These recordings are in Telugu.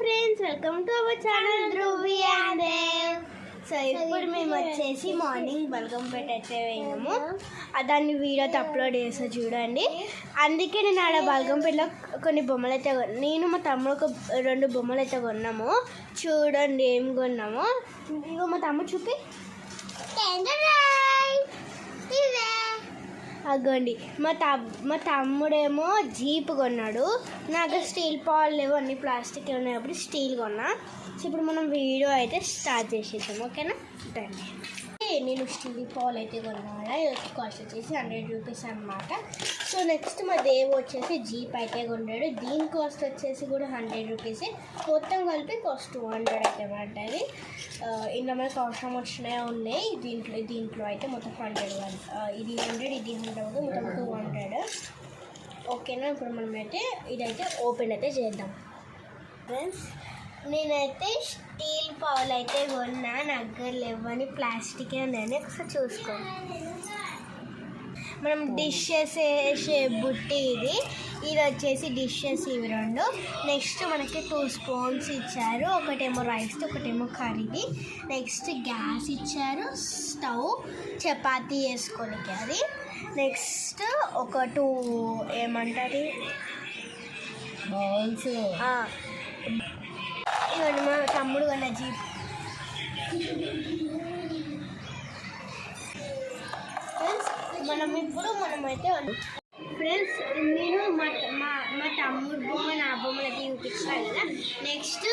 Friends, welcome to our channel Dhruvi and Dev. So ఇప్పుడు మేము వచ్చేసి మార్నింగ్ బల్గంపేట అయితే పోయినాము. దాన్ని వీడియోతో అప్లోడ్ చేస్తా చూడండి. అందుకే నేను ఆడ బల్గంపేటలో కొన్ని బొమ్మలు అయితే నేను మా తమ్ముడు ఒక 2 బొమ్మలు అయితే కొన్నాము. చూడండి ఏం కొన్నాము. ఇగో మా తమ్ముడు చూపి అగ్గండి. మా తమ్ముడేమో జీప్ కొన్నాడు. నాకు స్టీల్ పాలు లేవు, అన్ని ప్లాస్టిక్ ఉన్నాయి కాబట్టి స్టీల్ కొన్నా. సో ఇప్పుడు మనం వీడియో అయితే స్టార్ట్ చేసేసాము, ఓకేనా? రండి. నేను స్టీల్ పాలు అయితే కొన్నా. కాస్ట్ వచ్చేసి 100 రూపీస్ అనమాట. సో నెక్స్ట్ మా దేవు వచ్చేసి జీప్ అయితే కొన్నాడు. దీని కాస్ట్ వచ్చేసి కూడా 100 రూపీస్. మొత్తం కలిపి కాస్ట్ 200 అయితే పడ్డది. ఇంట్లో మనకు అవసరం వచ్చినాయి ఉన్నాయి. దీంట్లో అయితే మొత్తం 100, ఇది 100, ఇది 100, మొత్తం 200. ఓకేనా? ఇప్పుడు మనం అయితే ఇదైతే ఓపెన్ అయితే చేద్దాం. ఫ్రెండ్స్, నేనైతే స్టీల్ పౌల్ అయితే కొన్నా. నగ్గలు లేవని ప్లాస్టిక్ ఉన్నాయని ఒకసారి చూసుకోండి. మనం డిషెస్ వేసే బుట్టి ఇది వచ్చేసి డిషెస్ ఇవి 2. నెక్స్ట్ మనకి 2 స్పూన్స్ ఇచ్చారు. ఒకటేమో రైస్, ఒకటేమో కర్రీది. నెక్స్ట్ గ్యాస్ ఇచ్చారు, స్టవ్, చపాతీ వేసుకోనికి అది. నెక్స్ట్ ఒక 2 ఏమంటారు బౌల్స్. ఇవన్నీ మా తమ్ముడు కొన్న జీప్. మనమైతే ఫ్రెండ్స్, నేను మా తమ్ముడు బొమ్మ, నా బొమ్మలు అయితే చూపిస్తాను కదా. నెక్స్ట్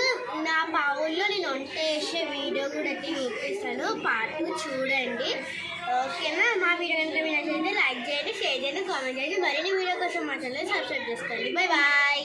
నా పావుల్లో నేను వంట చేసే వీడియో కూడా అయితే చూపిస్తాను. పార్ట్ 2 చూడండి, ఓకేనా? మా వీడియో కనుక మీరు నచ్చితే లైక్ చేయండి, షేర్ చేయండి, కామెంట్ చేయండి. మరిన్ని వీడియో కోసం మా ఛానల్ సబ్స్క్రైబ్ చేసుకోండి. Bye bye.